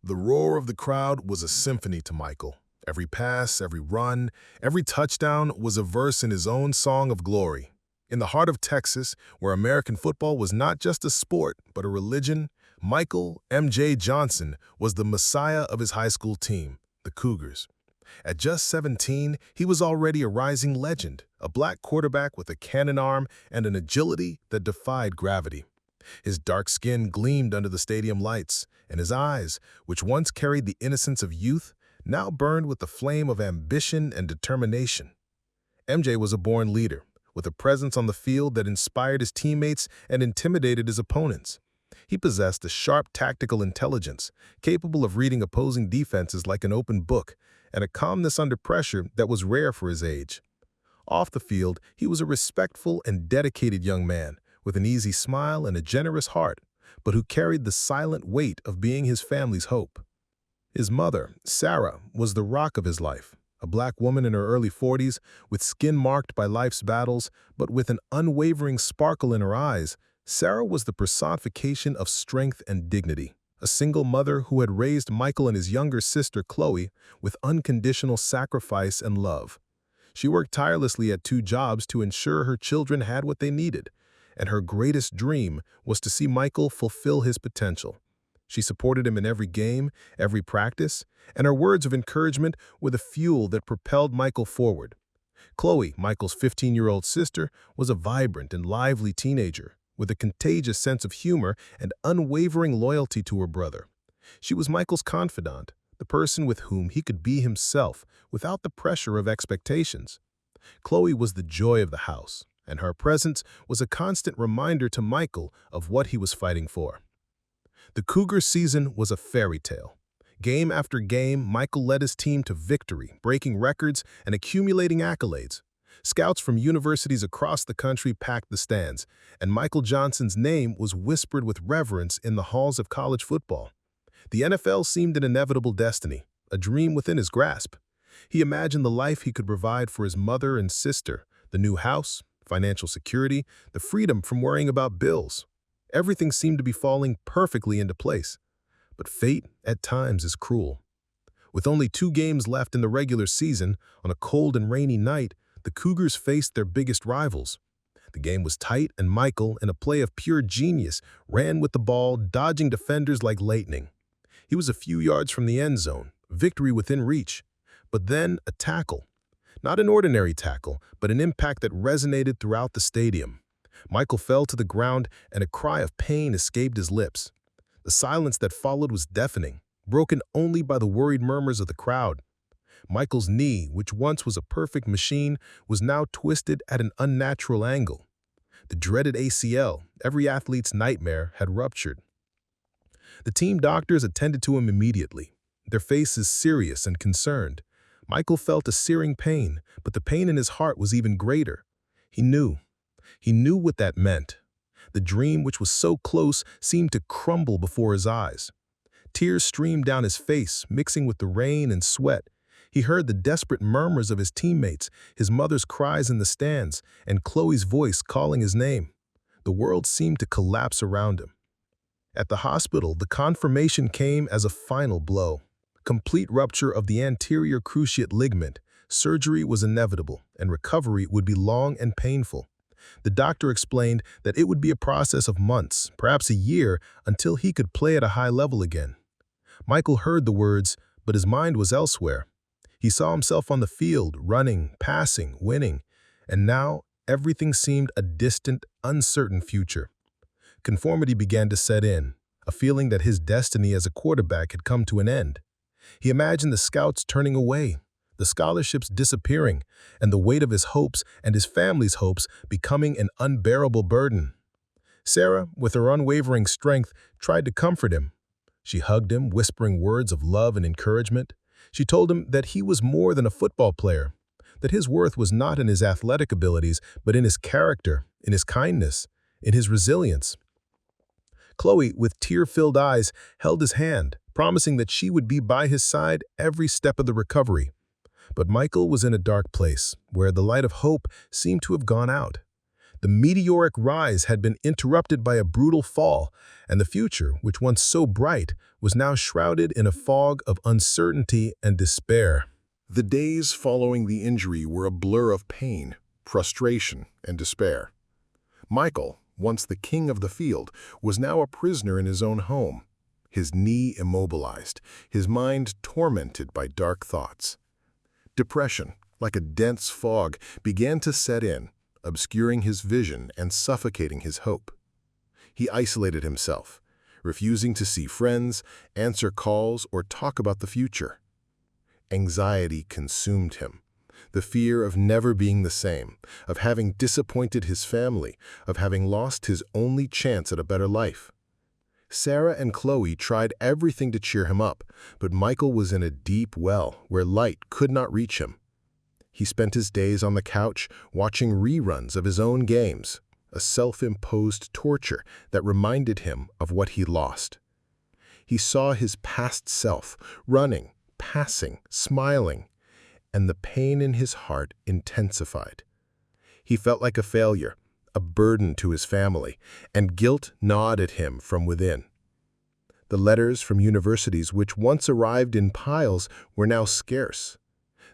The roar of the crowd was a symphony to Michael. Every pass, every run, every touchdown was a verse in his own song of glory. In the heart of Texas, where American football was not just a sport, but a religion, Michael M.J. Johnson was the messiah of his high school team, the Cougars. At just 17, he was already a rising legend, a black quarterback with a cannon arm and an agility that defied gravity. His dark skin gleamed under the stadium lights, and his eyes, which once carried the innocence of youth, now burned with the flame of ambition and determination. MJ was a born leader, with a presence on the field that inspired his teammates and intimidated his opponents. He possessed a sharp tactical intelligence, capable of reading opposing defenses like an open book, and a calmness under pressure that was rare for his age. Off the field, he was a respectful and dedicated young man, with an easy smile and a generous heart, but who carried the silent weight of being his family's hope. His mother, Sarah, was the rock of his life, a black woman in her early 40s, with skin marked by life's battles, but with an unwavering sparkle in her eyes. Sarah was the personification of strength and dignity, a single mother who had raised Michael and his younger sister, Chloe, with unconditional sacrifice and love. She worked tirelessly at 2 jobs to ensure her children had what they needed, and her greatest dream was to see Michael fulfill his potential. She supported him in every game, every practice, and her words of encouragement were the fuel that propelled Michael forward. Chloe, Michael's 15-year-old sister, was a vibrant and lively teenager, with a contagious sense of humor and unwavering loyalty to her brother. She was Michael's confidant, the person with whom he could be himself without the pressure of expectations. Chloe was the joy of the house, and her presence was a constant reminder to Michael of what he was fighting for. The Cougar season was a fairy tale. Game after game, Michael led his team to victory, breaking records and accumulating accolades. Scouts from universities across the country packed the stands, and Michael Johnson's name was whispered with reverence in the halls of college football. The NFL seemed an inevitable destiny, a dream within his grasp. He imagined the life he could provide for his mother and sister, the new house, financial security, the freedom from worrying about bills. Everything seemed to be falling perfectly into place. But fate, at times, is cruel. With only 2 games left in the regular season, on a cold and rainy night, the Cougars faced their biggest rivals. The game was tight, and Michael, in a play of pure genius, ran with the ball, dodging defenders like lightning. He was a few yards from the end zone, victory within reach. But then a tackle. Not an ordinary tackle, but an impact that resonated throughout the stadium. Michael fell to the ground, and a cry of pain escaped his lips. The silence that followed was deafening, broken only by the worried murmurs of the crowd. Michael's knee, which once was a perfect machine, was now twisted at an unnatural angle. The dreaded ACL, every athlete's nightmare, had ruptured. The team doctors attended to him immediately, their faces serious and concerned. Michael felt a searing pain, but the pain in his heart was even greater. He knew what that meant. The dream, which was so close, seemed to crumble before his eyes. Tears streamed down his face, mixing with the rain and sweat. He heard the desperate murmurs of his teammates, his mother's cries in the stands, and Chloe's voice calling his name. The world seemed to collapse around him. At the hospital, the confirmation came as a final blow. Complete rupture of the anterior cruciate ligament. Surgery was inevitable, and recovery would be long and painful. The doctor explained that it would be a process of months, perhaps a year, until he could play at a high level again. Michael heard the words, but his mind was elsewhere. He saw himself on the field, running, passing, winning, and now everything seemed a distant, uncertain future. Conformity began to set in, a feeling that his destiny as a quarterback had come to an end. He imagined the scouts turning away, the scholarships disappearing, and the weight of his hopes and his family's hopes becoming an unbearable burden. Sarah, with her unwavering strength, tried to comfort him. She hugged him, whispering words of love and encouragement. She told him that he was more than a football player, that his worth was not in his athletic abilities, but in his character, in his kindness, in his resilience. Chloe, with tear-filled eyes, held his hand, promising that she would be by his side every step of the recovery. But Michael was in a dark place, where the light of hope seemed to have gone out. The meteoric rise had been interrupted by a brutal fall, and the future, which once so bright, was now shrouded in a fog of uncertainty and despair. The days following the injury were a blur of pain, frustration, and despair. Michael, once the king of the field, was now a prisoner in his own home, his knee immobilized, his mind tormented by dark thoughts. Depression, like a dense fog, began to set in, obscuring his vision and suffocating his hope. He isolated himself, refusing to see friends, answer calls, or talk about the future. Anxiety consumed him, the fear of never being the same, of having disappointed his family, of having lost his only chance at a better life. Sarah and Chloe tried everything to cheer him up, but Michael was in a deep well where light could not reach him. He spent his days on the couch watching reruns of his own games, a self-imposed torture that reminded him of what he lost. He saw his past self, running, passing, smiling, and the pain in his heart intensified. He felt like a failure, a burden to his family, and guilt gnawed at him from within. The letters from universities which once arrived in piles were now scarce.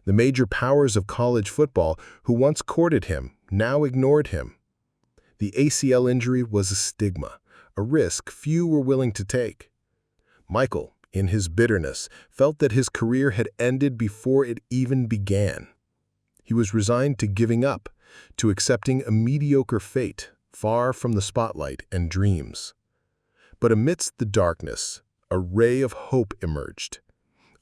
The major powers of college football, who once courted him, now ignored him. The ACL injury was a stigma, a risk few were willing to take. Michael, in his bitterness, felt that his career had ended before it even began. He was resigned to giving up, to accepting a mediocre fate, far from the spotlight and dreams. But amidst the darkness, a ray of hope emerged.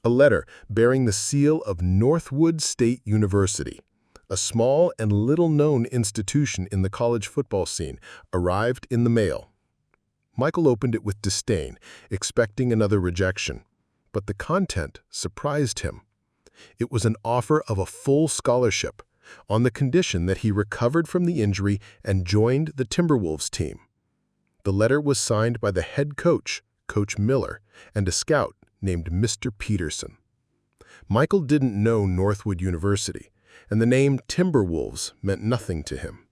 A letter bearing the seal of Northwood State University, a small and little-known institution in the college football scene, arrived in the mail. Michael opened it with disdain, expecting another rejection, but the content surprised him. It was an offer of a full scholarship, on the condition that he recovered from the injury and joined the Timberwolves team. The letter was signed by the head coach, Coach Miller, and a scout named Mr. Peterson. Michael didn't know Northwood University, and the name Timberwolves meant nothing to him.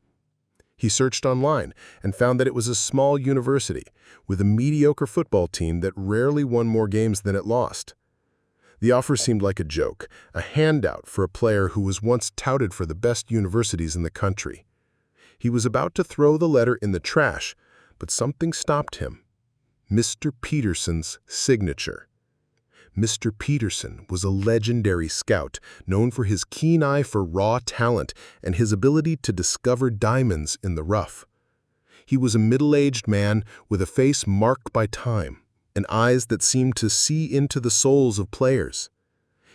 He searched online and found that it was a small university with a mediocre football team that rarely won more games than it lost. The offer seemed like a joke, a handout for a player who was once touted for the best universities in the country. He was about to throw the letter in the trash, but something stopped him. Mr. Peterson's signature. Mr. Peterson was a legendary scout, known for his keen eye for raw talent and his ability to discover diamonds in the rough. He was a middle-aged man with a face marked by time, and eyes that seemed to see into the souls of players.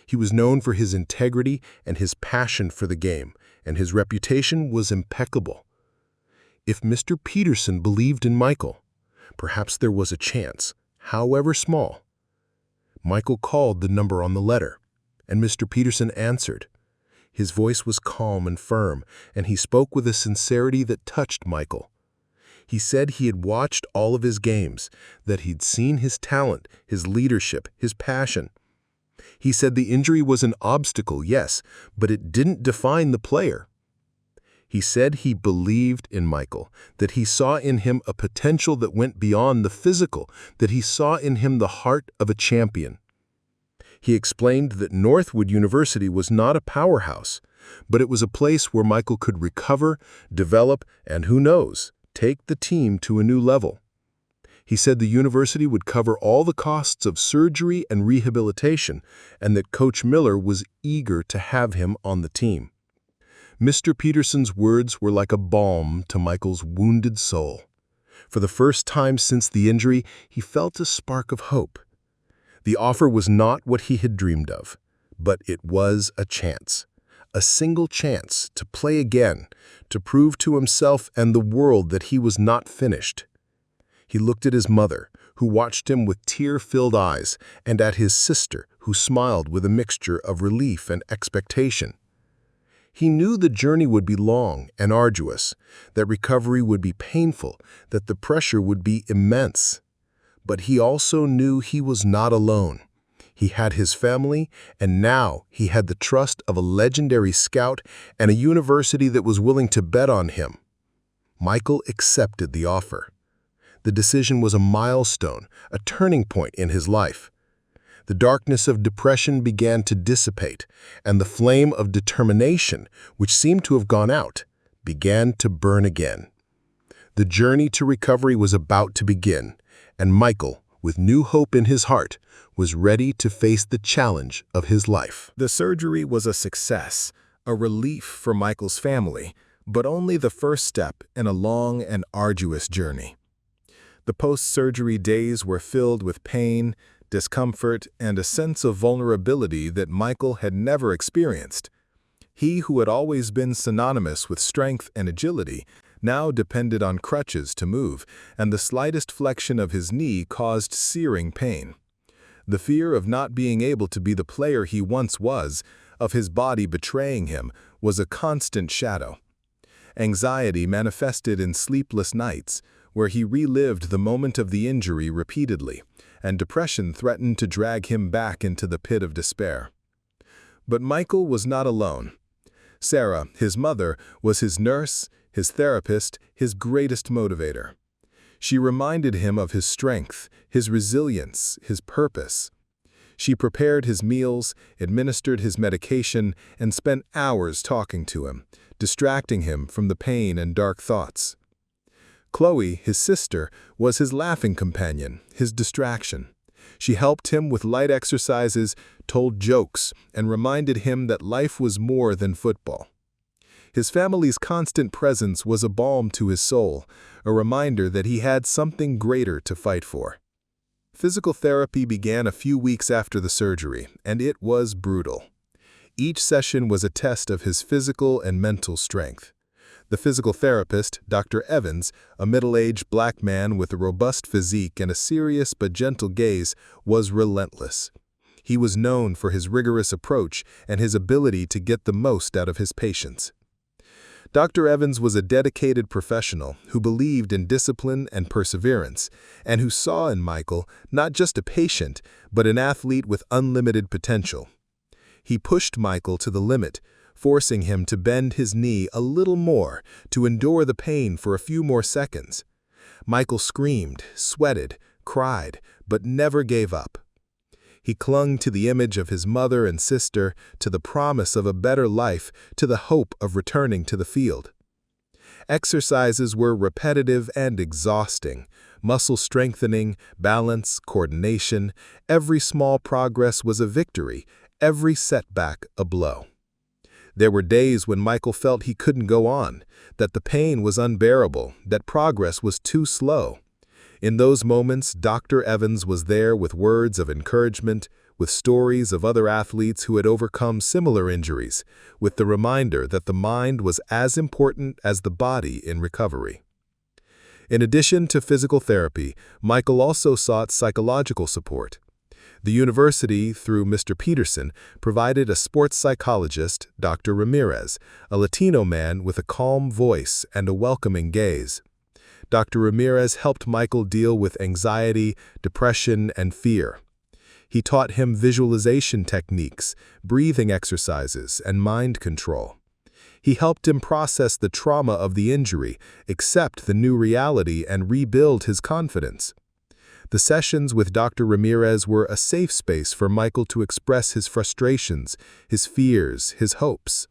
He was known for his integrity and his passion for the game, and his reputation was impeccable. If Mr. Peterson believed in Michael, perhaps there was a chance, however small. Michael called the number on the letter, and Mr. Peterson answered. His voice was calm and firm, and he spoke with a sincerity that touched Michael. He said he had watched all of his games, that he'd seen his talent, his leadership, his passion. He said the injury was an obstacle, yes, but it didn't define the player. He said he believed in Michael, that he saw in him a potential that went beyond the physical, that he saw in him the heart of a champion. He explained that Northwood University was not a powerhouse, but it was a place where Michael could recover, develop, and who knows, take the team to a new level. He said the university would cover all the costs of surgery and rehabilitation, and that Coach Miller was eager to have him on the team. Mr. Peterson's words were like a balm to Michael's wounded soul. For the first time since the injury, he felt a spark of hope. The offer was not what he had dreamed of, but it was a chance. A single chance to play again, to prove to himself and the world that he was not finished. He looked at his mother, who watched him with tear-filled eyes, and at his sister, who smiled with a mixture of relief and expectation. He knew the journey would be long and arduous, that recovery would be painful, that the pressure would be immense. But he also knew he was not alone. He had his family, and now he had the trust of a legendary scout and a university that was willing to bet on him. Michael accepted the offer. The decision was a milestone, a turning point in his life. The darkness of depression began to dissipate, and the flame of determination, which seemed to have gone out, began to burn again. The journey to recovery was about to begin, and Michael, with new hope in his heart, was ready to face the challenge of his life. The surgery was a success, a relief for Michael's family, but only the first step in a long and arduous journey. The post-surgery days were filled with pain, discomfort, and a sense of vulnerability that Michael had never experienced. He, who had always been synonymous with strength and agility, now depended on crutches to move, and the slightest flexion of his knee caused searing pain. The fear of not being able to be the player he once was, of his body betraying him, was a constant shadow. Anxiety manifested in sleepless nights, where he relived the moment of the injury repeatedly, and depression threatened to drag him back into the pit of despair. But Michael was not alone. Sarah, his mother, was his nurse, his therapist, his greatest motivator. She reminded him of his strength, his resilience, his purpose. She prepared his meals, administered his medication, and spent hours talking to him, distracting him from the pain and dark thoughts. Chloe, his sister, was his laughing companion, his distraction. She helped him with light exercises, told jokes, and reminded him that life was more than football. His family's constant presence was a balm to his soul, a reminder that he had something greater to fight for. Physical therapy began a few weeks after the surgery, and it was brutal. Each session was a test of his physical and mental strength. The physical therapist, Dr. Evans, a middle-aged black man with a robust physique and a serious but gentle gaze, was relentless. He was known for his rigorous approach and his ability to get the most out of his patients. Dr. Evans was a dedicated professional who believed in discipline and perseverance, and who saw in Michael not just a patient, but an athlete with unlimited potential. He pushed Michael to the limit, forcing him to bend his knee a little more to endure the pain for a few more seconds. Michael screamed, sweated, cried, but never gave up. He clung to the image of his mother and sister, to the promise of a better life, to the hope of returning to the field. Exercises were repetitive and exhausting. Muscle strengthening, balance, coordination. Every small progress was a victory, every setback a blow. There were days when Michael felt he couldn't go on, that the pain was unbearable, that progress was too slow. In those moments, Dr. Evans was there with words of encouragement, with stories of other athletes who had overcome similar injuries, with the reminder that the mind was as important as the body in recovery. In addition to physical therapy, Michael also sought psychological support. The university, through Mr. Peterson, provided a sports psychologist, Dr. Ramirez, a Latino man with a calm voice and a welcoming gaze. Dr. Ramirez helped Michael deal with anxiety, depression, and fear. He taught him visualization techniques, breathing exercises, and mind control. He helped him process the trauma of the injury, accept the new reality, and rebuild his confidence. The sessions with Dr. Ramirez were a safe space for Michael to express his frustrations, his fears, his hopes.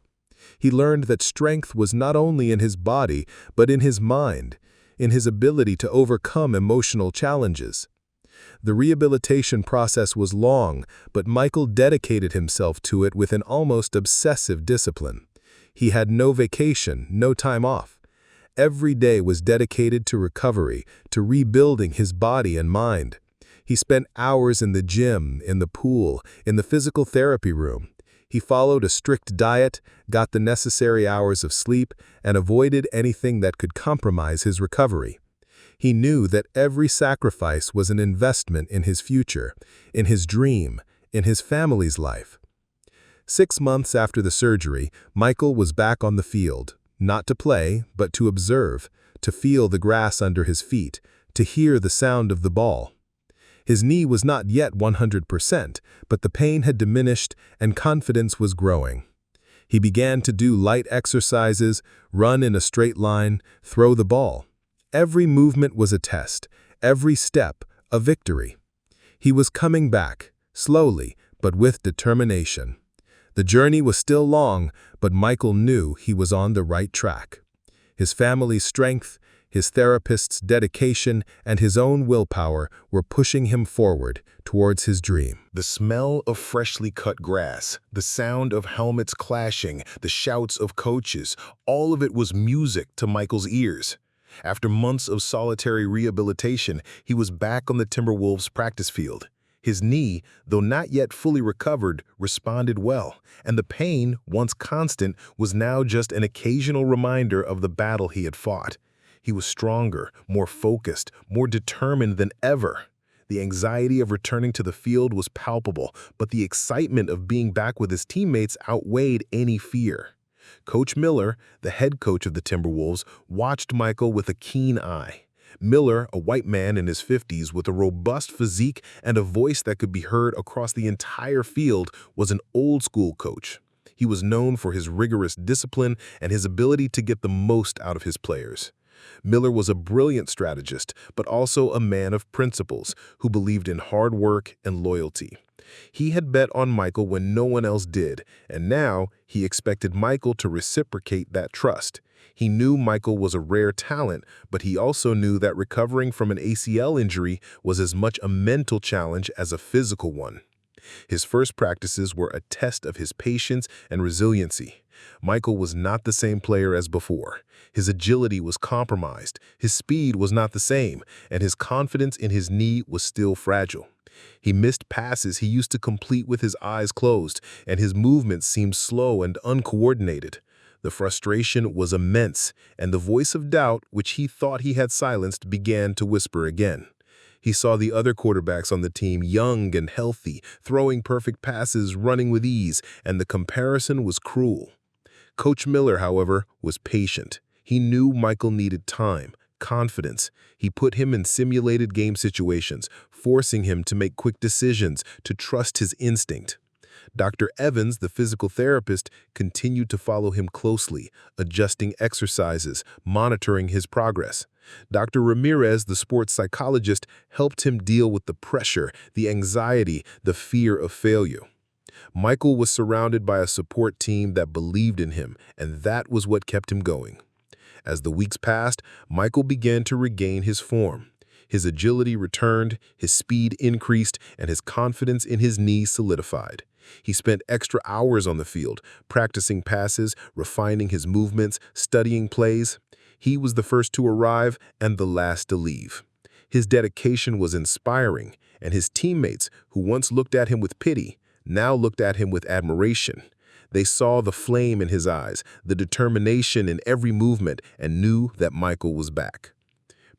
He learned that strength was not only in his body, but in his mind, in his ability to overcome emotional challenges. The rehabilitation process was long, but Michael dedicated himself to it with an almost obsessive discipline. He had no vacation, no time off. Every day was dedicated to recovery, to rebuilding his body and mind. He spent hours in the gym, in the pool, in the physical therapy room. He followed a strict diet, got the necessary hours of sleep, and avoided anything that could compromise his recovery. He knew that every sacrifice was an investment in his future, in his dream, in his family's life. 6 months after the surgery, Michael was back on the field, not to play, but to observe, to feel the grass under his feet, to hear the sound of the ball. His knee was not yet 100%, but the pain had diminished and confidence was growing. He began to do light exercises, run in a straight line, throw the ball. Every movement was a test, every step a victory. He was coming back, slowly, but with determination. The journey was still long, but Michael knew he was on the right track. His family's strength, his therapist's dedication, and his own willpower were pushing him forward towards his dream. The smell of freshly cut grass, the sound of helmets clashing, the shouts of coaches, all of it was music to Michael's ears. After months of solitary rehabilitation, he was back on the Timberwolves practice field. His knee, though not yet fully recovered, responded well, and the pain, once constant, was now just an occasional reminder of the battle he had fought. He was stronger, more focused, more determined than ever. The anxiety of returning to the field was palpable, but the excitement of being back with his teammates outweighed any fear. Coach Miller, the head coach of the Timberwolves, watched Michael with a keen eye. Miller, a white man in his 50s with a robust physique and a voice that could be heard across the entire field, was an old-school coach. He was known for his rigorous discipline and his ability to get the most out of his players. Miller was a brilliant strategist, but also a man of principles who believed in hard work and loyalty. He had bet on Michael when no one else did, and now he expected Michael to reciprocate that trust. He knew Michael was a rare talent, but he also knew that recovering from an ACL injury was as much a mental challenge as a physical one. His first practices were a test of his patience and resiliency. Michael was not the same player as before. His agility was compromised, his speed was not the same, and his confidence in his knee was still fragile. He missed passes he used to complete with his eyes closed, and his movements seemed slow and uncoordinated. The frustration was immense, and the voice of doubt, which he thought he had silenced, began to whisper again. He saw the other quarterbacks on the team young and healthy, throwing perfect passes, running with ease, and the comparison was cruel. Coach Miller, however, was patient. He knew Michael needed time, confidence. He put him in simulated game situations, forcing him to make quick decisions, to trust his instinct. Dr. Evans, the physical therapist, continued to follow him closely, adjusting exercises, monitoring his progress. Dr. Ramirez, the sports psychologist, helped him deal with the pressure, the anxiety, the fear of failure. Michael was surrounded by a support team that believed in him, and that was what kept him going. As the weeks passed, Michael began to regain his form. His agility returned, his speed increased, and his confidence in his knee solidified. He spent extra hours on the field, practicing passes, refining his movements, studying plays. He was the first to arrive and the last to leave. His dedication was inspiring, and his teammates, who once looked at him with pity, now looked at him with admiration. They saw the flame in his eyes, the determination in every movement, and knew that Michael was back.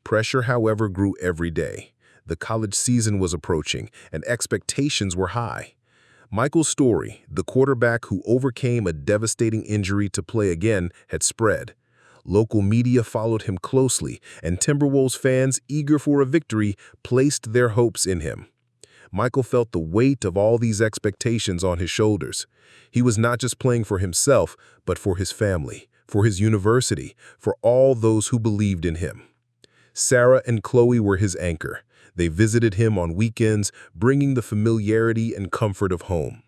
Pressure, however, grew every day. The college season was approaching, and expectations were high. Michael's story, the quarterback who overcame a devastating injury to play again, had spread. Local media followed him closely, and Timberwolves fans, eager for a victory, placed their hopes in him. Michael felt the weight of all these expectations on his shoulders. He was not just playing for himself, but for his family, for his university, for all those who believed in him. Sarah and Chloe were his anchor. They visited him on weekends, bringing the familiarity and comfort of home.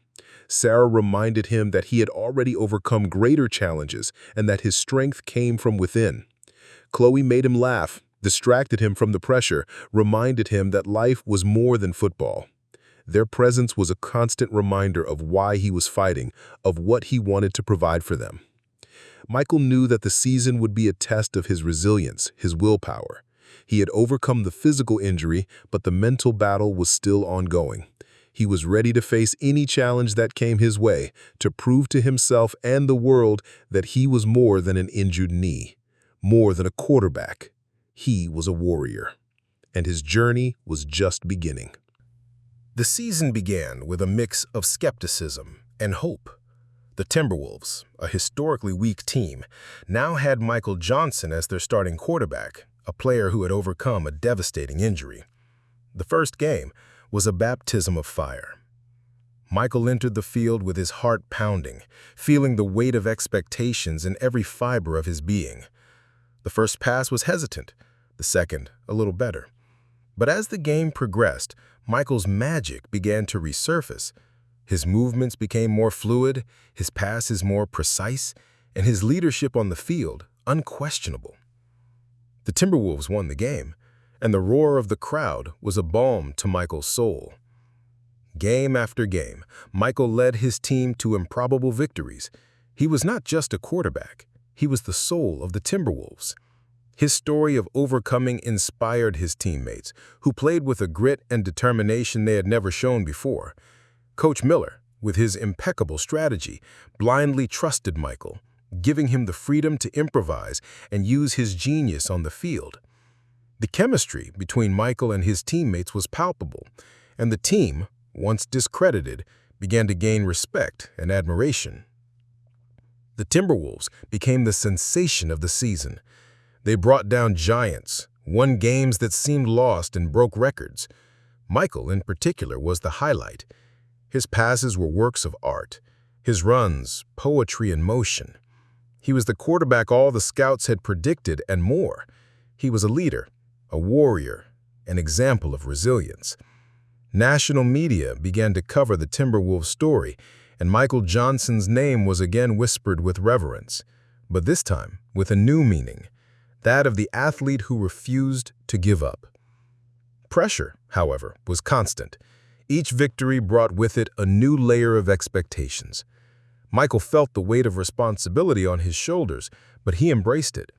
Sarah reminded him that he had already overcome greater challenges and that his strength came from within. Chloe made him laugh, distracted him from the pressure, reminded him that life was more than football. Their presence was a constant reminder of why he was fighting, of what he wanted to provide for them. Michael knew that the season would be a test of his resilience, his willpower. He had overcome the physical injury, but the mental battle was still ongoing. He was ready to face any challenge that came his way, to prove to himself and the world that he was more than an injured knee, more than a quarterback. He was a warrior, and his journey was just beginning. The season began with a mix of skepticism and hope. The Timberwolves, a historically weak team, now had Michael Johnson as their starting quarterback, a player who had overcome a devastating injury. The first game was a baptism of fire. Michael entered the field with his heart pounding, feeling the weight of expectations in every fiber of his being. The first pass was hesitant, the second a little better. But as the game progressed, Michael's magic began to resurface. His movements became more fluid, his passes more precise, and his leadership on the field unquestionable. The Timberwolves won the game, and the roar of the crowd was a balm to Michael's soul. Game after game, Michael led his team to improbable victories. He was not just a quarterback, he was the soul of the Timberwolves. His story of overcoming inspired his teammates, who played with a grit and determination they had never shown before. Coach Miller, with his impeccable strategy, blindly trusted Michael, giving him the freedom to improvise and use his genius on the field. The chemistry between Michael and his teammates was palpable, and the team, once discredited, began to gain respect and admiration. The Timberwolves became the sensation of the season. They brought down giants, won games that seemed lost, and broke records. Michael, in particular, was the highlight. His passes were works of art, his runs, poetry in motion. He was the quarterback all the scouts had predicted and more. He was a leader, a warrior, an example of resilience. National media began to cover the Timberwolves story, and Michael Johnson's name was again whispered with reverence, but this time with a new meaning, that of the athlete who refused to give up. Pressure, however, was constant. Each victory brought with it a new layer of expectations. Michael felt the weight of responsibility on his shoulders, but he embraced it.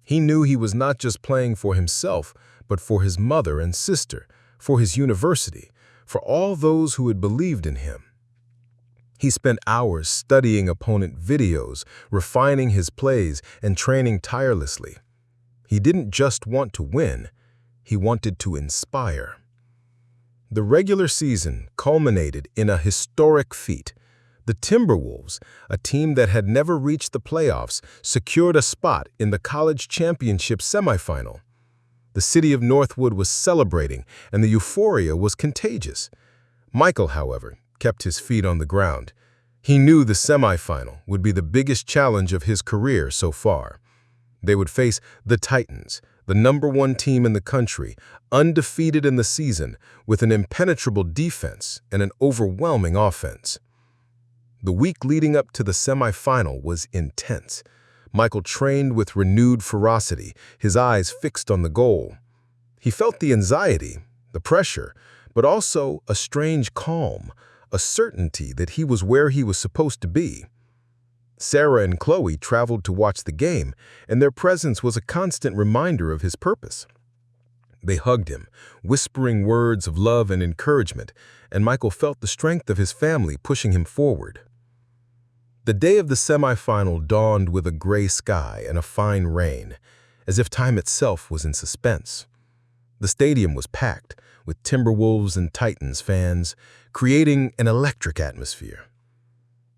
He knew he was not just playing for himself, but for his mother and sister, for his university, for all those who had believed in him. He spent hours studying opponent videos, refining his plays, and training tirelessly. He didn't just want to win, he wanted to inspire. The regular season culminated in a historic feat. The Timberwolves, a team that had never reached the playoffs, secured a spot in the college championship semifinal. The city of Northwood was celebrating, and the euphoria was contagious. Michael, however, kept his feet on the ground. He knew the semifinal would be the biggest challenge of his career so far. They would face the Titans, the #1 team in the country, undefeated in the season, with an impenetrable defense and an overwhelming offense. The week leading up to the semifinal was intense. Michael trained with renewed ferocity, his eyes fixed on the goal. He felt the anxiety, the pressure, but also a strange calm, a certainty that he was where he was supposed to be. Sarah and Chloe traveled to watch the game, and their presence was a constant reminder of his purpose. They hugged him, whispering words of love and encouragement, and Michael felt the strength of his family pushing him forward. The day of the semifinal dawned with a gray sky and a fine rain, as if time itself was in suspense. The stadium was packed, with Timberwolves and Titans fans, creating an electric atmosphere.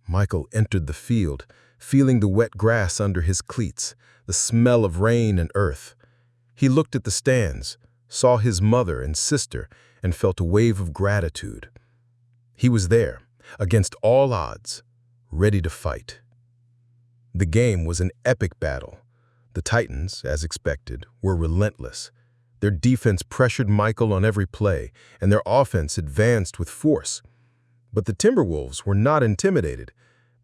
Michael entered the field, feeling the wet grass under his cleats, the smell of rain and earth. He looked at the stands, saw his mother and sister, and felt a wave of gratitude. He was there, against all odds, ready to fight. The game was an epic battle. The Titans, as expected, were relentless. Their defense pressured Michael on every play, and their offense advanced with force. But the Timberwolves were not intimidated.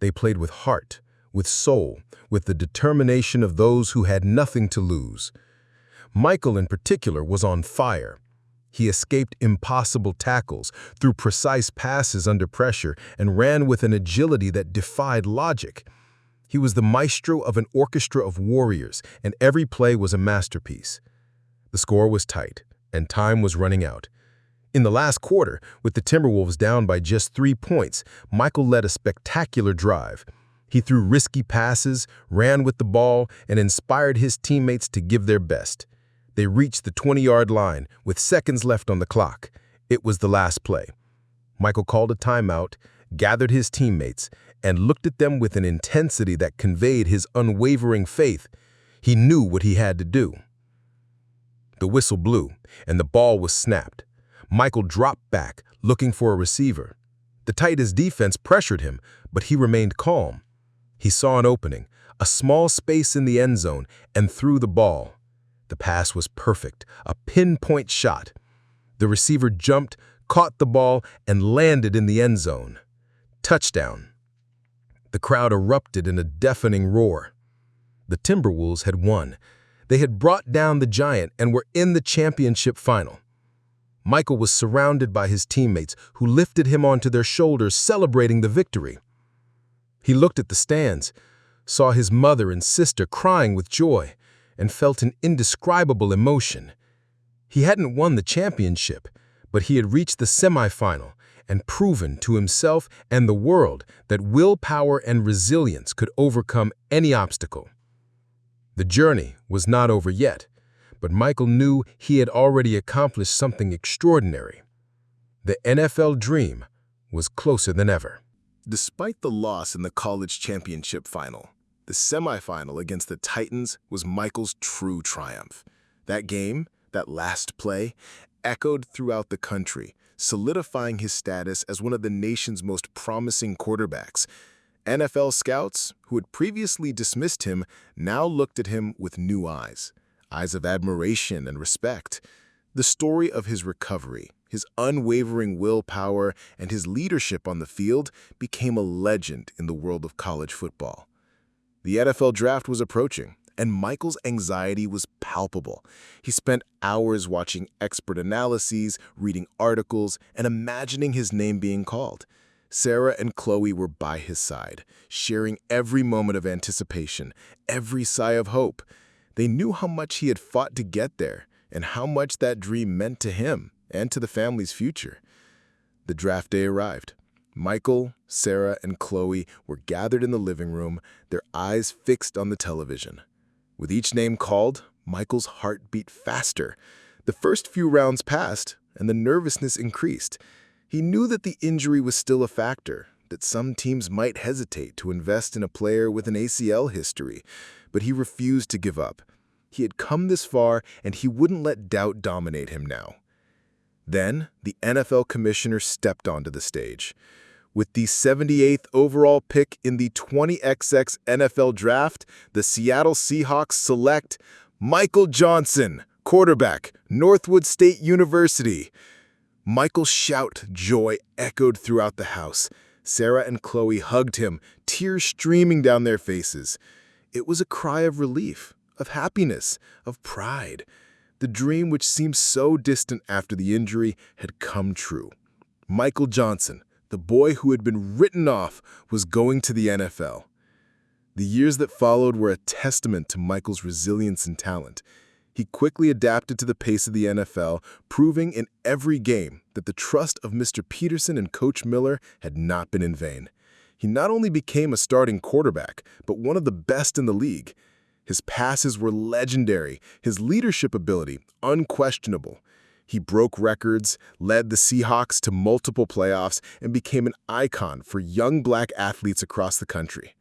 They played with heart, with soul, with the determination of those who had nothing to lose. Michael, in particular, was on fire. He escaped impossible tackles, threw precise passes under pressure, and ran with an agility that defied logic. He was the maestro of an orchestra of warriors, and every play was a masterpiece. The score was tight, and time was running out. In the last quarter, with the Timberwolves down by just 3 points, Michael led a spectacular drive. He threw risky passes, ran with the ball, and inspired his teammates to give their best. They reached the 20-yard line with seconds left on the clock. It was the last play. Michael called a timeout, gathered his teammates, and looked at them with an intensity that conveyed his unwavering faith. He knew what he had to do. The whistle blew, and the ball was snapped. Michael dropped back, looking for a receiver. The Titans' defense pressured him, but he remained calm. He saw an opening, a small space in the end zone, and threw the ball. The pass was perfect, a pinpoint shot. The receiver jumped, caught the ball, and landed in the end zone. Touchdown. The crowd erupted in a deafening roar. The Timberwolves had won. They had brought down the Giant and were in the championship final. Michael was surrounded by his teammates, who lifted him onto their shoulders, celebrating the victory. He looked at the stands, saw his mother and sister crying with joy, and felt an indescribable emotion. He hadn't won the championship, but he had reached the semifinal and proven to himself and the world that willpower and resilience could overcome any obstacle. The journey was not over yet, but Michael knew he had already accomplished something extraordinary. The NFL dream was closer than ever. Despite the loss in the college championship final, the semifinal against the Titans was Michael's true triumph. That game, that last play, echoed throughout the country, solidifying his status as one of the nation's most promising quarterbacks. NFL scouts, who had previously dismissed him, now looked at him with new eyes of admiration and respect. The story of his recovery, his unwavering willpower, and his leadership on the field became a legend in the world of college football. The NFL draft was approaching, and Michael's anxiety was palpable. He spent hours watching expert analyses, reading articles, and imagining his name being called. Sarah and Chloe were by his side, sharing every moment of anticipation, every sigh of hope. They knew how much he had fought to get there, and how much that dream meant to him and to the family's future. The draft day arrived. Michael, Sarah, and Chloe were gathered in the living room, their eyes fixed on the television. With each name called, Michael's heart beat faster. The first few rounds passed, and the nervousness increased. He knew that the injury was still a factor, that some teams might hesitate to invest in a player with an ACL history, but he refused to give up. He had come this far, and he wouldn't let doubt dominate him now. Then, the NFL commissioner stepped onto the stage. With the 78th overall pick in the 20XX NFL Draft, the Seattle Seahawks select Michael Johnson, quarterback, Northwood State University. Michael's shout joy echoed throughout the house. Sarah and Chloe hugged him, tears streaming down their faces. It was a cry of relief, of happiness, of pride. The dream which seemed so distant after the injury had come true. Michael Johnson, the boy who had been written off, was going to the NFL. The years that followed were a testament to Michael's resilience and talent. He quickly adapted to the pace of the NFL, proving in every game that the trust of Mr. Peterson and Coach Miller had not been in vain. He not only became a starting quarterback, but one of the best in the league. His passes were legendary, his leadership ability unquestionable. He broke records, led the Seahawks to multiple playoffs, and became an icon for young black athletes across the country.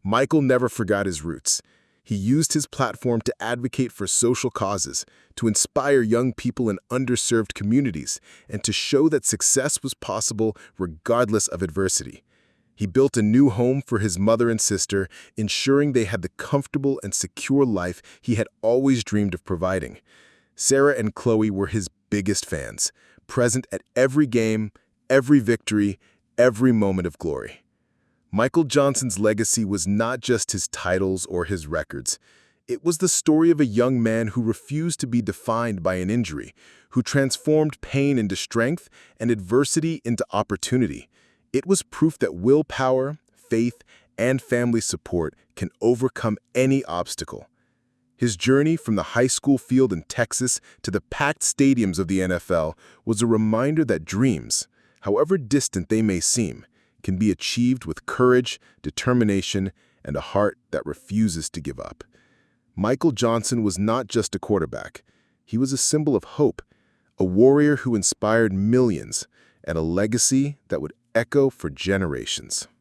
Michael never forgot his roots. He used his platform to advocate for social causes, to inspire young people in underserved communities, and to show that success was possible regardless of adversity. He built a new home for his mother and sister, ensuring they had the comfortable and secure life he had always dreamed of providing. Sarah and Chloe were his biggest fans, present at every game, every victory, every moment of glory. Michael Johnson's legacy was not just his titles or his records. It was the story of a young man who refused to be defined by an injury, who transformed pain into strength and adversity into opportunity. It was proof that willpower, faith, and family support can overcome any obstacle. His journey from the high school field in Texas to the packed stadiums of the NFL was a reminder that dreams, however distant they may seem, can be achieved with courage, determination, and a heart that refuses to give up. Michael Johnson was not just a quarterback. He was a symbol of hope, a warrior who inspired millions, and a legacy that would echo for generations.